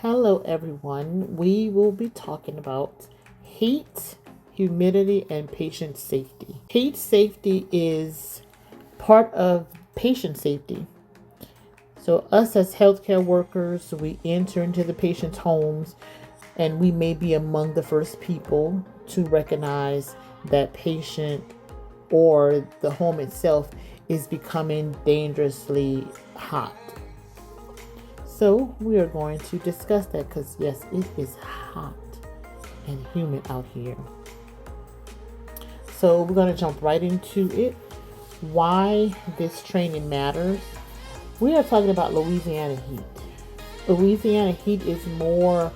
Hello, everyone. We will be talking about heat, humidity, and patient safety. Heat safety is part of patient safety. So, us as healthcare workers, we enter into the patient's homes and we may be among the first people to recognize that patient or the home itself is becoming dangerously hot. So we are going to discuss that because yes, it is hot and humid out here. So we're going to jump right into it. Why this training matters. We are talking about Louisiana heat. Louisiana heat is more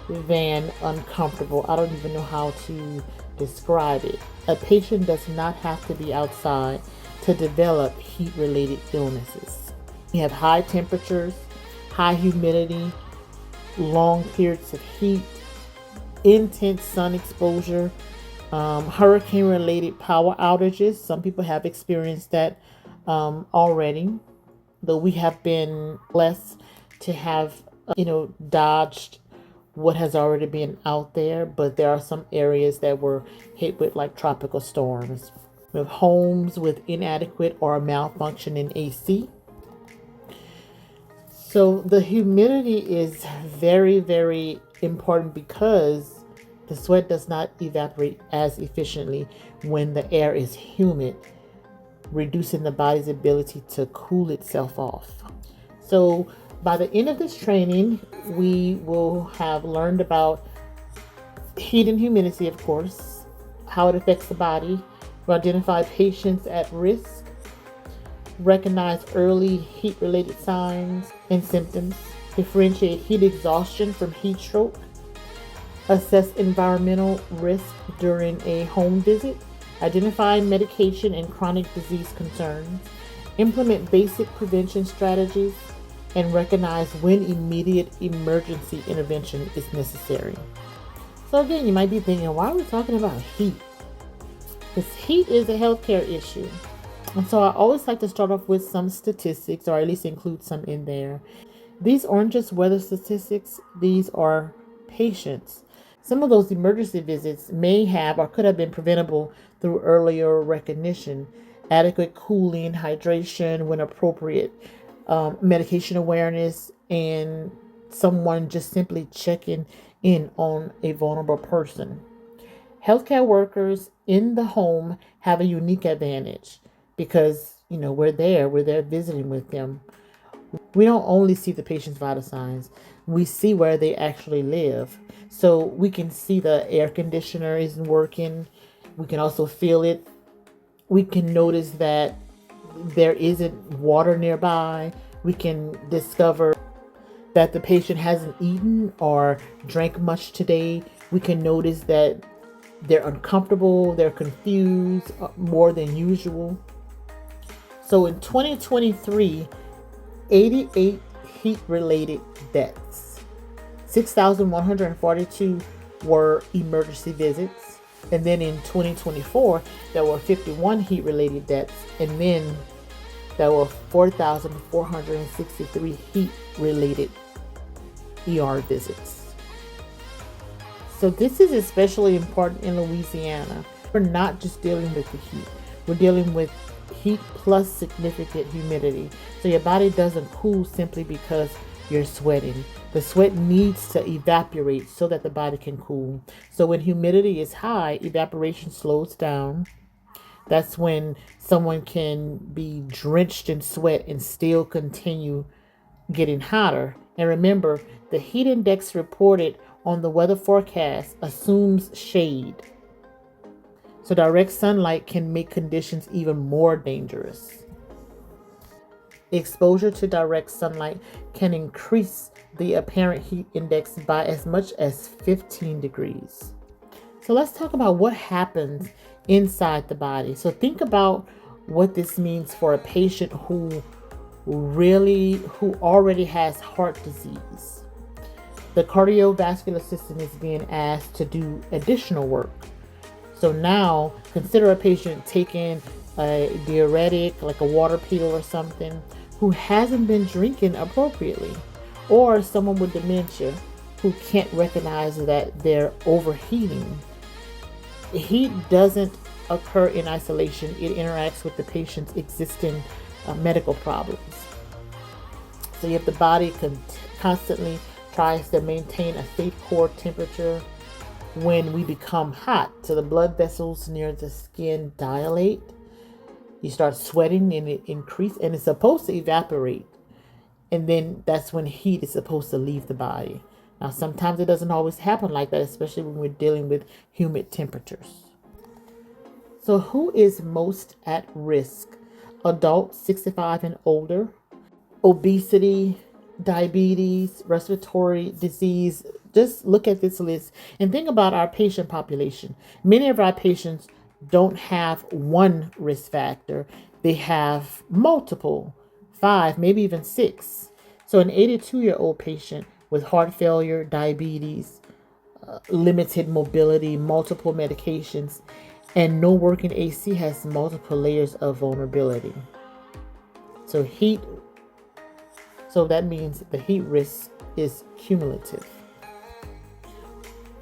than uncomfortable. I don't even know how to describe it. A patient does not have to be outside to develop heat related illnesses. You have high temperatures, high humidity, long periods of heat, intense sun exposure, hurricane related power outages. Some people have experienced that already, though we have been blessed to have, dodged what has already been out there, but there are some areas that were hit with like tropical storms. We have homes with inadequate or malfunctioning AC. So the humidity is very, very important because the sweat does not evaporate as efficiently when the air is humid, reducing the body's ability to cool itself off. So by the end of this training, we will have learned about heat and humidity, of course, how it affects the body, we'll identify patients at risk, recognize early heat-related signs and symptoms, differentiate heat exhaustion from heat stroke, assess environmental risk during a home visit, identify medication and chronic disease concerns, implement basic prevention strategies, and recognize when immediate emergency intervention is necessary. So again, you might be thinking, why are we talking about heat? Because heat is a healthcare issue. And so I always like to start off with some statistics, or at least include some in there. These aren't just weather statistics, these are patients. Some of those emergency visits may have or could have been preventable through earlier recognition, adequate cooling, hydration when appropriate, medication awareness, and someone just simply checking in on a vulnerable person. Healthcare workers in the home have a unique advantage because we're there visiting with them. We don't only see the patient's vital signs, we see where they actually live. So we can see the air conditioner isn't working, we can also feel it, we can notice that there isn't water nearby, we can discover that the patient hasn't eaten or drank much today, we can notice that they're uncomfortable, they're confused more than usual. So in 2023, 88 heat-related deaths. 6,142 were emergency visits. And then in 2024, there were 51 heat-related deaths. And then there were 4,463 heat-related ER visits. So this is especially important in Louisiana. We're not just dealing with the heat. We're dealing with heat plus significant humidity. So your body doesn't cool simply because you're sweating. The sweat needs to evaporate so that the body can cool. So when humidity is high, evaporation slows down. That's when someone can be drenched in sweat and still continue getting hotter. And remember, the heat index reported on the weather forecast assumes shade. So direct sunlight can make conditions even more dangerous. Exposure to direct sunlight can increase the apparent heat index by as much as 15 degrees. So let's talk about what happens inside the body. So think about what this means for a patient who already has heart disease. The cardiovascular system is being asked to do additional work. So now consider a patient taking a diuretic, like a water pill or something, who hasn't been drinking appropriately, or someone with dementia who can't recognize that they're overheating. Heat doesn't occur in isolation. It interacts with the patient's existing medical problems. So if the body constantly tries to maintain a safe core temperature, when we become hot, so the blood vessels near the skin dilate, you start sweating and it increases, and it's supposed to evaporate. And then that's when heat is supposed to leave the body. Now, sometimes it doesn't always happen like that, especially when we're dealing with humid temperatures. So who is most at risk? Adults 65 and older, obesity, diabetes, respiratory disease. Just look at this list and think about our patient population. Many of our patients don't have one risk factor, they have multiple, 5, maybe even 6. So, an 82-year-old patient with heart failure, diabetes, limited mobility, multiple medications, and no working AC has multiple layers of vulnerability. So, that means the heat risk is cumulative.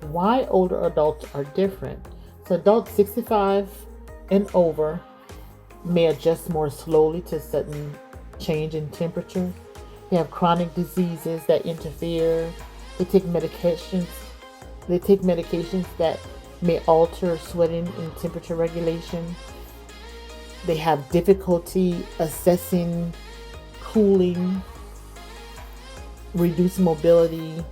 Why older adults are different? So adults 65 and over may adjust more slowly to sudden change in temperature. They have chronic diseases that interfere. They take medications that may alter sweating and temperature regulation. They have difficulty assessing cooling, reduced mobility.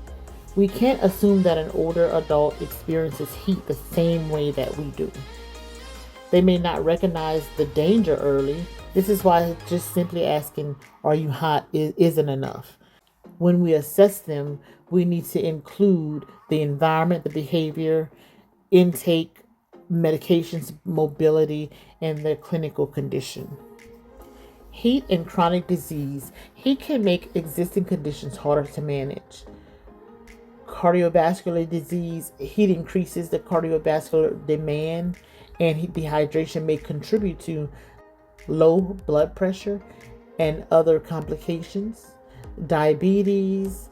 We can't assume that an older adult experiences heat the same way that we do. They may not recognize the danger early. This is why just simply asking, "Are you hot?" isn't enough. When we assess them, we need to include the environment, the behavior, intake, medications, mobility, and their clinical condition. Heat and chronic disease. Heat can make existing conditions harder to manage. Cardiovascular disease. Heat increases the cardiovascular demand, and dehydration may contribute to low blood pressure and other complications. Diabetes.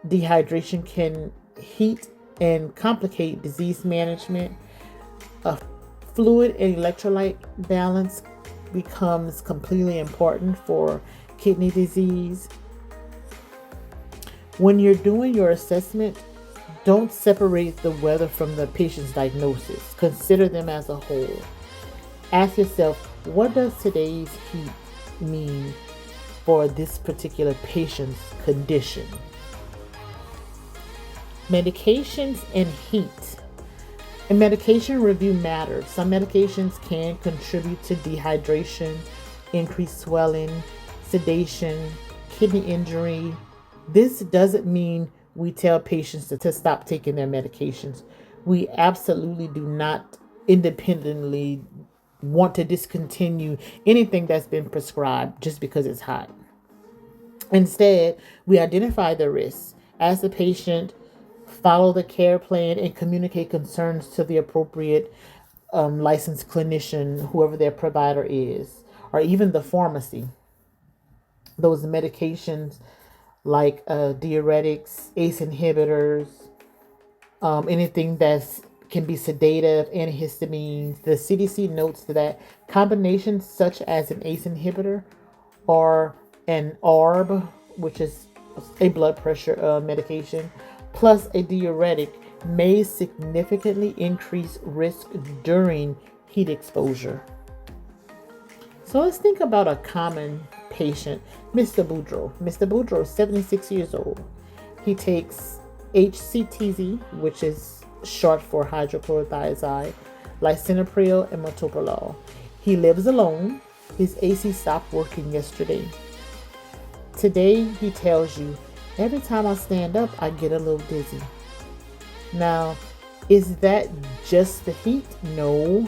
Dehydration can heat and complicate disease management. A fluid and electrolyte balance becomes completely important for kidney disease. When you're doing your assessment, don't separate the weather from the patient's diagnosis. Consider them as a whole. Ask yourself, what does today's heat mean for this particular patient's condition? Medications and heat. A medication review matters. Some medications can contribute to dehydration, increased swelling, sedation, kidney injury. This doesn't mean we tell patients to stop taking their medications. We absolutely do not independently want to discontinue anything that's been prescribed just because it's hot. Instead, we identify the risks. As the patient, follow the care plan and communicate concerns to the appropriate licensed clinician, whoever their provider is, or even the pharmacy. Those medications like diuretics, ACE inhibitors, anything that can be sedative, antihistamines. The CDC notes that combinations such as an ACE inhibitor or an ARB, which is a blood pressure medication, plus a diuretic may significantly increase risk during heat exposure. So let's think about a common patient, Mr. Boudreau. Mr. Boudreau is 76 years old. He takes HCTZ, which is short for hydrochlorothiazide, lisinopril, and metoprolol. He lives alone. His AC stopped working yesterday. Today, he tells you, every time I stand up, I get a little dizzy. Now, is that just the heat? No.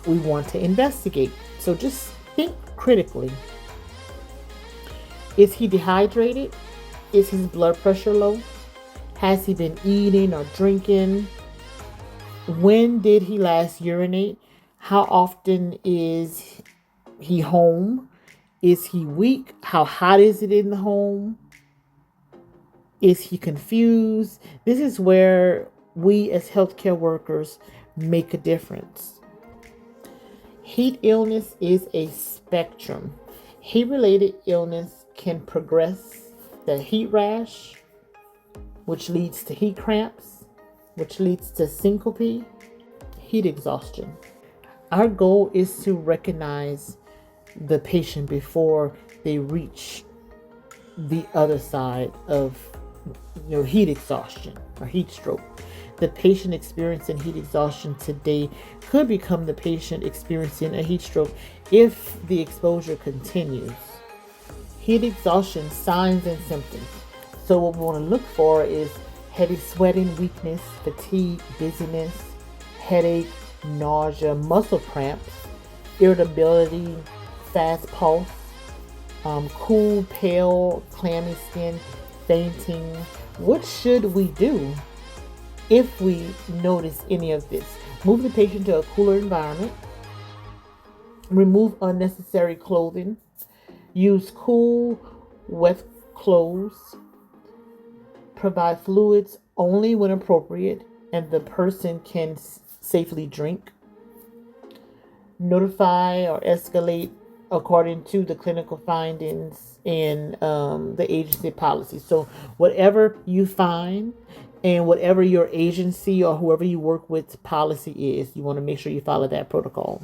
We want to investigate. So just think critically. Is he dehydrated? Is his blood pressure low? Has he been eating or drinking? When did he last urinate? How often is he home? Is he weak? How hot is it in the home? Is he confused? This is where we as healthcare workers make a difference. Heat illness is a spectrum. Heat related illness can progress the heat rash, which leads to heat cramps, which leads to syncope, heat exhaustion. Our goal is to recognize the patient before they reach the other side of heat exhaustion or heat stroke. The patient experiencing heat exhaustion today could become the patient experiencing a heat stroke if the exposure continues. Heat exhaustion signs and symptoms. So what we want to look for is heavy sweating, weakness, fatigue, dizziness, headache, nausea, muscle cramps, irritability, fast pulse, cool, pale, clammy skin, fainting. What should we do if we notice any of this? Move the patient to a cooler environment. Remove unnecessary clothing. Use cool, wet clothes. Provide fluids only when appropriate and the person can safely drink. Notify or escalate according to the clinical findings and the agency policy. So whatever you find and whatever your agency or whoever you work with policy is, you want to make sure you follow that protocol.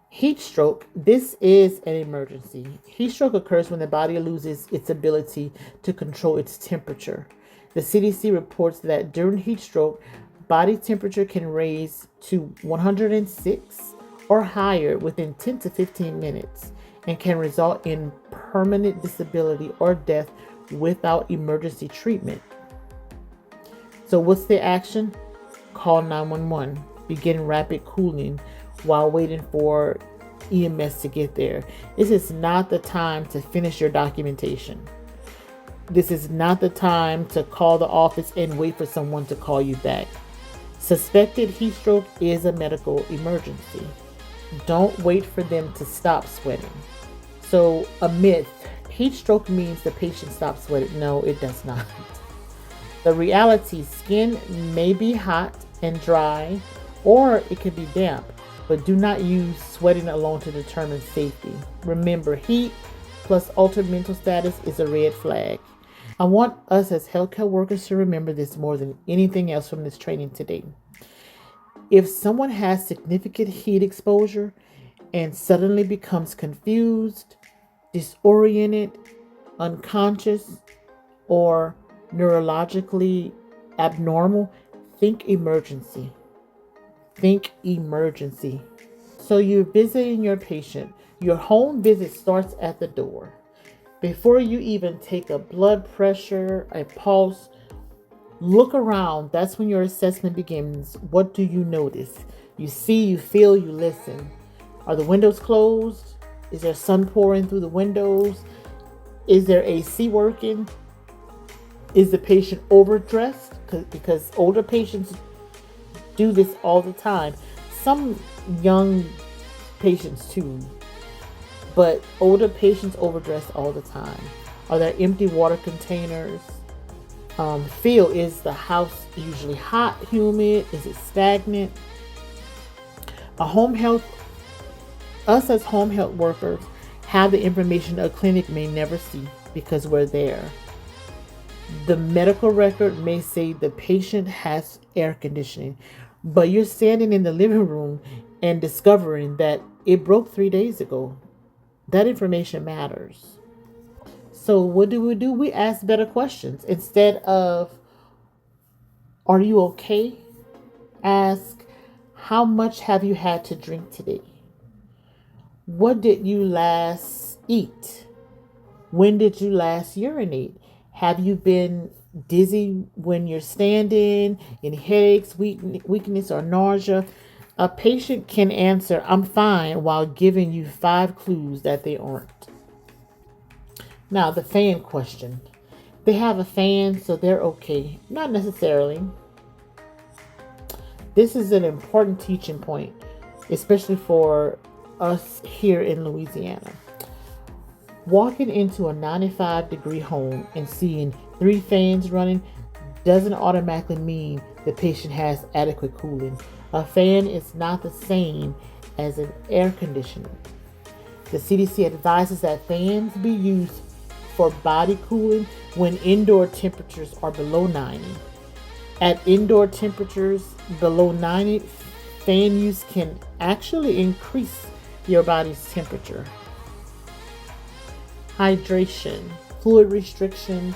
Heat stroke. This is an emergency. Heat stroke occurs when the body loses its ability to control its temperature. The CDC reports that during heat stroke, body temperature can raise to 106 or higher within 10 to 15 minutes and can result in permanent disability or death without emergency treatment. So what's the action? Call 911. Begin rapid cooling while waiting for EMS to get there. This is not the time to finish your documentation. This is not the time to call the office and wait for someone to call you back. Suspected heat stroke is a medical emergency. Don't wait for them to stop sweating. So a myth, heat stroke means the patient stops sweating. No, it does not. The reality, skin may be hot and dry, or it can be damp, but do not use sweating alone to determine safety. Remember, heat plus altered mental status is a red flag. I want us as healthcare workers to remember this more than anything else from this training today. If someone has significant heat exposure and suddenly becomes confused, disoriented, unconscious, or neurologically abnormal, think emergency. Think emergency. So you're visiting your patient. Your home visit starts at the door. Before you even take a blood pressure, a pulse, look around. That's when your assessment begins. What do you notice? You see, you feel, you listen. Are the windows closed? Is there sun pouring through the windows? Is there AC working? Is the patient overdressed? Because older patients do this all the time. Some young patients too. But older patients overdress all the time. Are there empty water containers? Feel, is the house usually hot, humid? Is it stagnant? Us as home health workers have the information a clinic may never see because we're there. The medical record may say the patient has air conditioning, but you're standing in the living room and discovering that it broke 3 days ago. That information matters. So what do? We ask better questions. Instead of, are you okay? Ask, how much have you had to drink today? What did you last eat? When did you last urinate? Have you been dizzy when you're standing? Any headaches, weakness, or nausea? A patient can answer, I'm fine, while giving you 5 clues that they aren't. Now, the fan question. They have a fan, so they're okay. Not necessarily. This is an important teaching point, especially for us here in Louisiana. Walking into a 95-degree home and seeing 3 fans running doesn't automatically mean the patient has adequate cooling. A fan is not the same as an air conditioner. The CDC advises that fans be used for body cooling when indoor temperatures are below 90. At indoor temperatures below 90, fan use can actually increase your body's temperature. Hydration, fluid restrictions,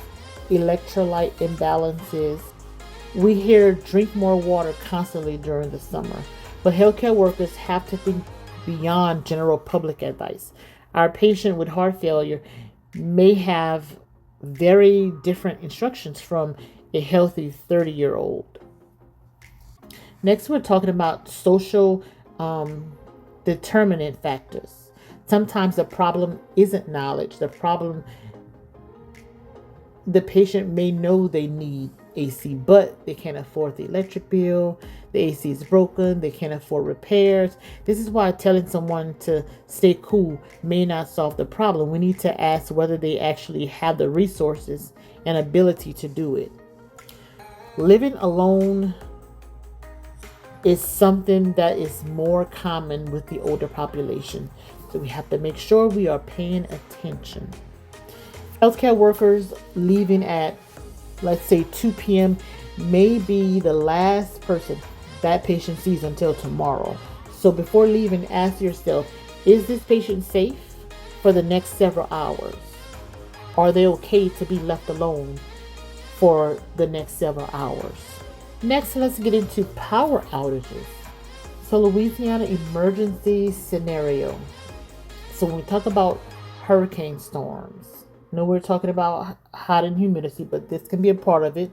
electrolyte imbalances. We hear drink more water constantly during the summer, but healthcare workers have to think beyond general public advice. Our patient with heart failure may have very different instructions from a healthy 30-year-old. Next, we're talking about social determinant factors. Sometimes the problem isn't knowledge. The patient may know they need AC, but they can't afford the electric bill. The AC is broken. They can't afford repairs. This is why telling someone to stay cool may not solve the problem. We need to ask whether they actually have the resources and ability to do it. Living alone is something that is more common with the older population. So we have to make sure we are paying attention. Healthcare workers leaving at, let's say, 2 p.m. may be the last person that patient sees until tomorrow. So before leaving, ask yourself, is this patient safe for the next several hours? Are they okay to be left alone for the next several hours? Next, let's get into power outages. So Louisiana emergency scenario. So when we talk about hurricane storms, we're talking about hot and humidity, but this can be a part of it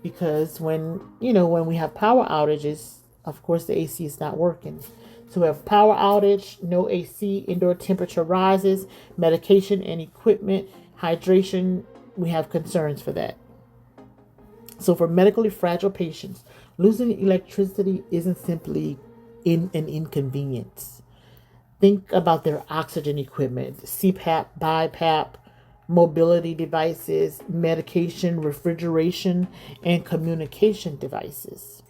because when we have power outages, of course the AC is not working. So we have power outage, no AC, indoor temperature rises, medication and equipment, hydration, we have concerns for that. So for medically fragile patients, losing electricity isn't simply an inconvenience. Think about their oxygen equipment, CPAP, BiPAP, mobility devices, medication, refrigeration, and communication devices.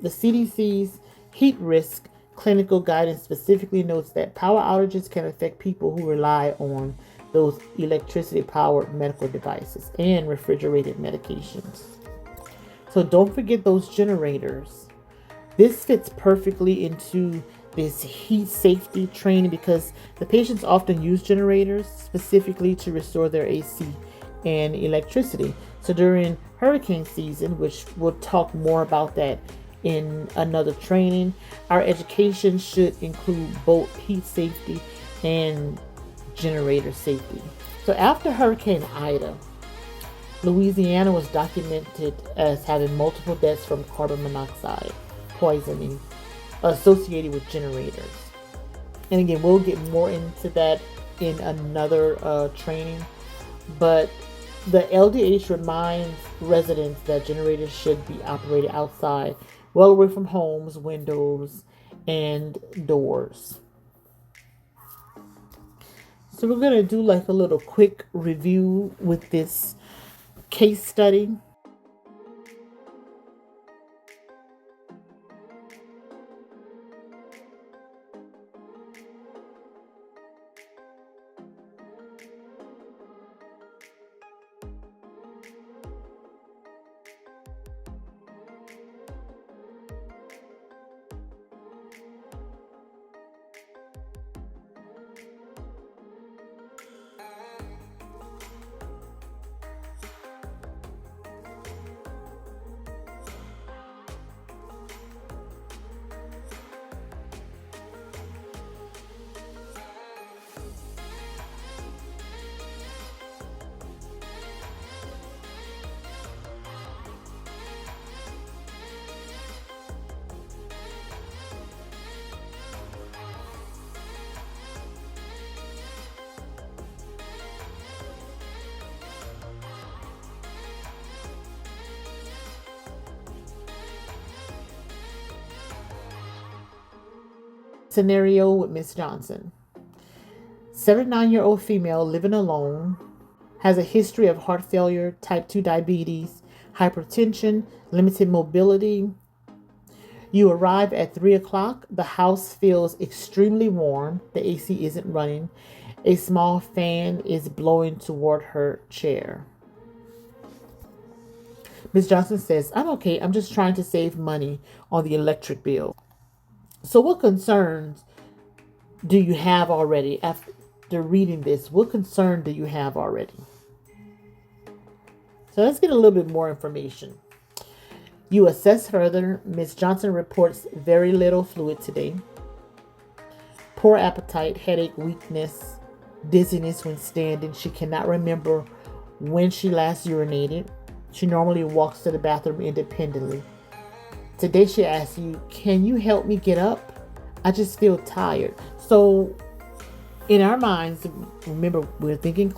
The CDC's heat risk clinical guidance specifically notes that power outages can affect people who rely on those electricity-powered medical devices and refrigerated medications. So don't forget those generators. This fits perfectly into this heat safety training because the patients often use generators specifically to restore their AC and electricity. So during hurricane season, which we'll talk more about that in another training, our education should include both heat safety and generator safety. So after Hurricane Ida, Louisiana was documented as having multiple deaths from carbon monoxide poisoning associated with generators. And again, we'll get more into that in another training. But the LDH reminds residents that generators should be operated outside, well away from homes, windows, and doors. So we're going to do like a little quick review with this case study. Scenario with Miss Johnson. 79-year-old female living alone, has a history of heart failure, type 2 diabetes, hypertension, limited mobility. You arrive at 3 o'clock. The house feels extremely warm. The AC isn't running. A small fan is blowing toward her chair. Ms. Johnson says, I'm okay. I'm just trying to save money on the electric bill. So what concerns do you have already after reading this? What concern do you have already? So let's get a little bit more information. You assess further. Ms. Johnson reports very little fluid today. Poor appetite, headache, weakness, dizziness when standing. She cannot remember when she last urinated. She normally walks to the bathroom independently. Today she asks you, can you help me get up? I just feel tired. So in our minds, remember, we're thinking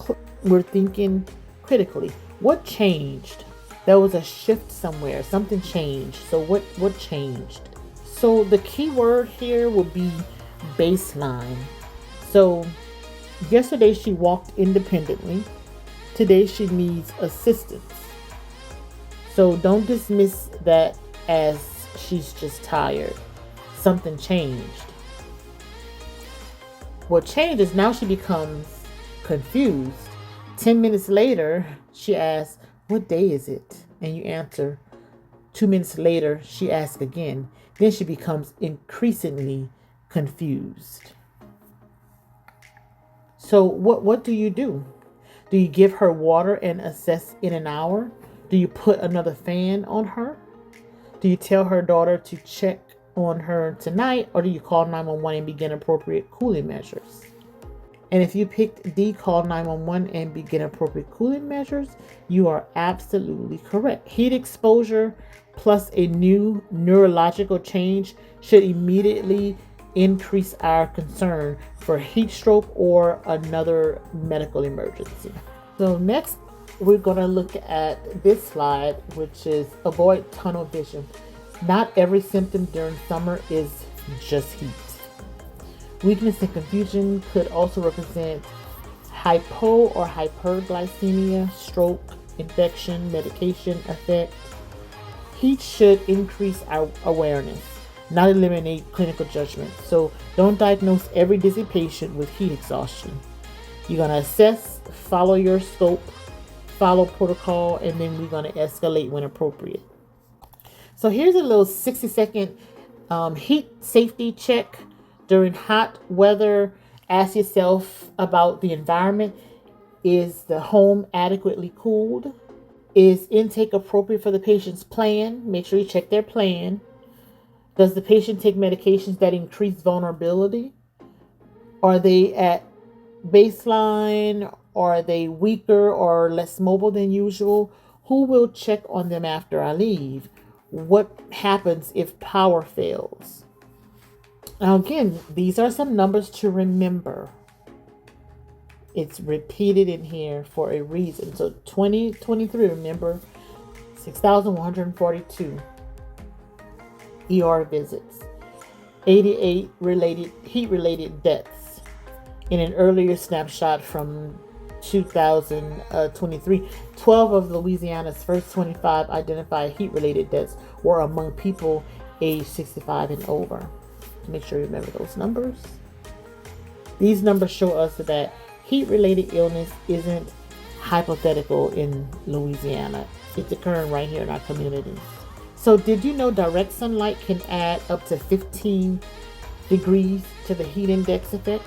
critically. What changed? There was a shift somewhere. Something changed. So what changed? So the key word here would be baseline. So yesterday she walked independently. Today she needs assistance. So don't dismiss that as she's just tired. Something changed. What changed is now she becomes confused. 10 minutes later, she asks, what day is it? And you answer. 2 minutes later, she asks again. Then she becomes increasingly confused. So what do you do? Do you give her water and assess in an hour? Do you put another fan on her? Do you tell her daughter to check on her tonight? Or do you call 911 and begin appropriate cooling measures? And if you picked D, call 911 and begin appropriate cooling measures, you are absolutely correct. Heat exposure plus a new neurological change should immediately increase our concern for heat stroke or another medical emergency. So next, we're going to look at this slide, which is avoid tunnel vision. Not every symptom during summer is just heat. Weakness and confusion could also represent hypo or hyperglycemia, stroke, infection, medication effect. Heat should increase our awareness, not eliminate clinical judgment. So don't diagnose every dizzy patient with heat exhaustion. You're going to assess, follow your scope, follow protocol, and then we're going to escalate when appropriate. So here's a little 60-second heat safety check. During hot weather, ask yourself about the environment. Is the home adequately cooled? Is intake appropriate for the patient's plan? Make sure you check their plan. Does the patient take medications that increase vulnerability? Are they at baseline? Are they weaker or less mobile than usual? Who will check on them after I leave? What happens if power fails? Now again, these are some numbers to remember. It's repeated in here for a reason. So 2023, remember, 6,142 ER visits, 88 heat-related deaths. In an earlier snapshot from 2023, 12 of Louisiana's first 25 identified heat-related deaths were among people aged 65 and over. Make sure you remember those numbers. These numbers show us that heat-related illness isn't hypothetical in Louisiana. It's occurring right here in our communities. So did you know direct sunlight can add up to 15 degrees to the heat index effect?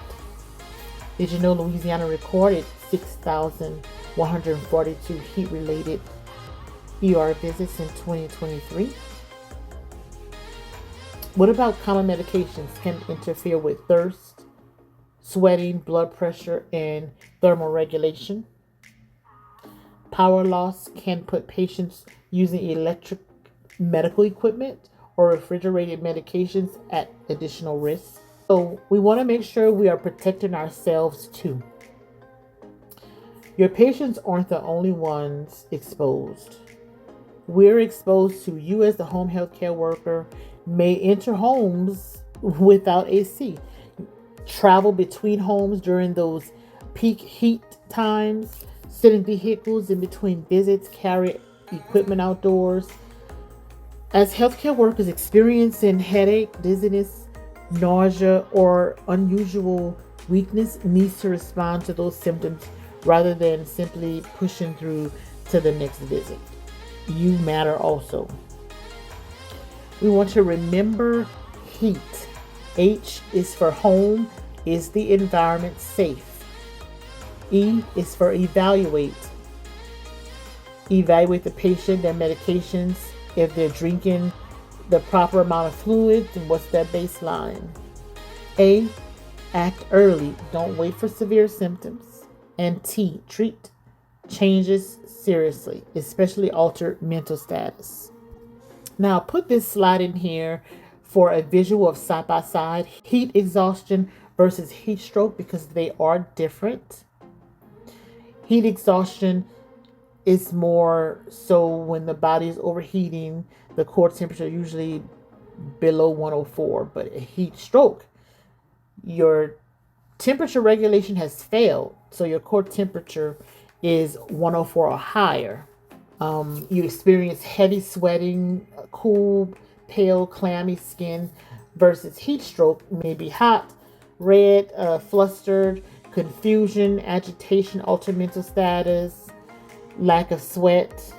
Did you know Louisiana recorded 6,142 heat-related ER visits in 2023? What about common medications can interfere with thirst, sweating, blood pressure, and thermal regulation? Power loss can put patients using electric medical equipment or refrigerated medications at additional risk. So we want to make sure we are protecting ourselves too. Your patients aren't the only ones exposed. We're exposed to you as the home health care worker may enter homes without AC. travel between homes during those peak heat times, sit in vehicles in between visits, carry equipment outdoors. As healthcare workers experiencing headache, dizziness, nausea, or unusual weakness needs to respond to those symptoms rather than simply pushing through to the next visit. You matter also. We want to remember heat. H is for home. Is the environment safe? E is for evaluate. Evaluate the patient, their medications, if they're drinking the proper amount of fluids, and what's their baseline. A, act early. Don't wait for severe symptoms. And T, treat changes seriously, especially altered mental status. Now, put this slide in here for a visual of side by side heat exhaustion versus heat stroke because they are different. Heat exhaustion is more so when the body is overheating, the core temperature usually below 104. But a heat stroke, your temperature regulation has failed, so your core temperature is 104 or higher. You experience heavy sweating, cool, pale, clammy skin, versus heat stroke may be hot, red, flustered, confusion, agitation, altered mental status, lack of sweat.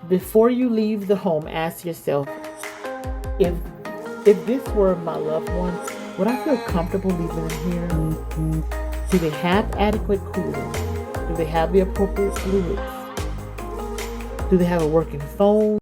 Before you leave the home, ask yourself, if this were my loved one, would I feel comfortable leaving them here? Do they have adequate cooling? Do they have the appropriate fluids? Do they have a working phone?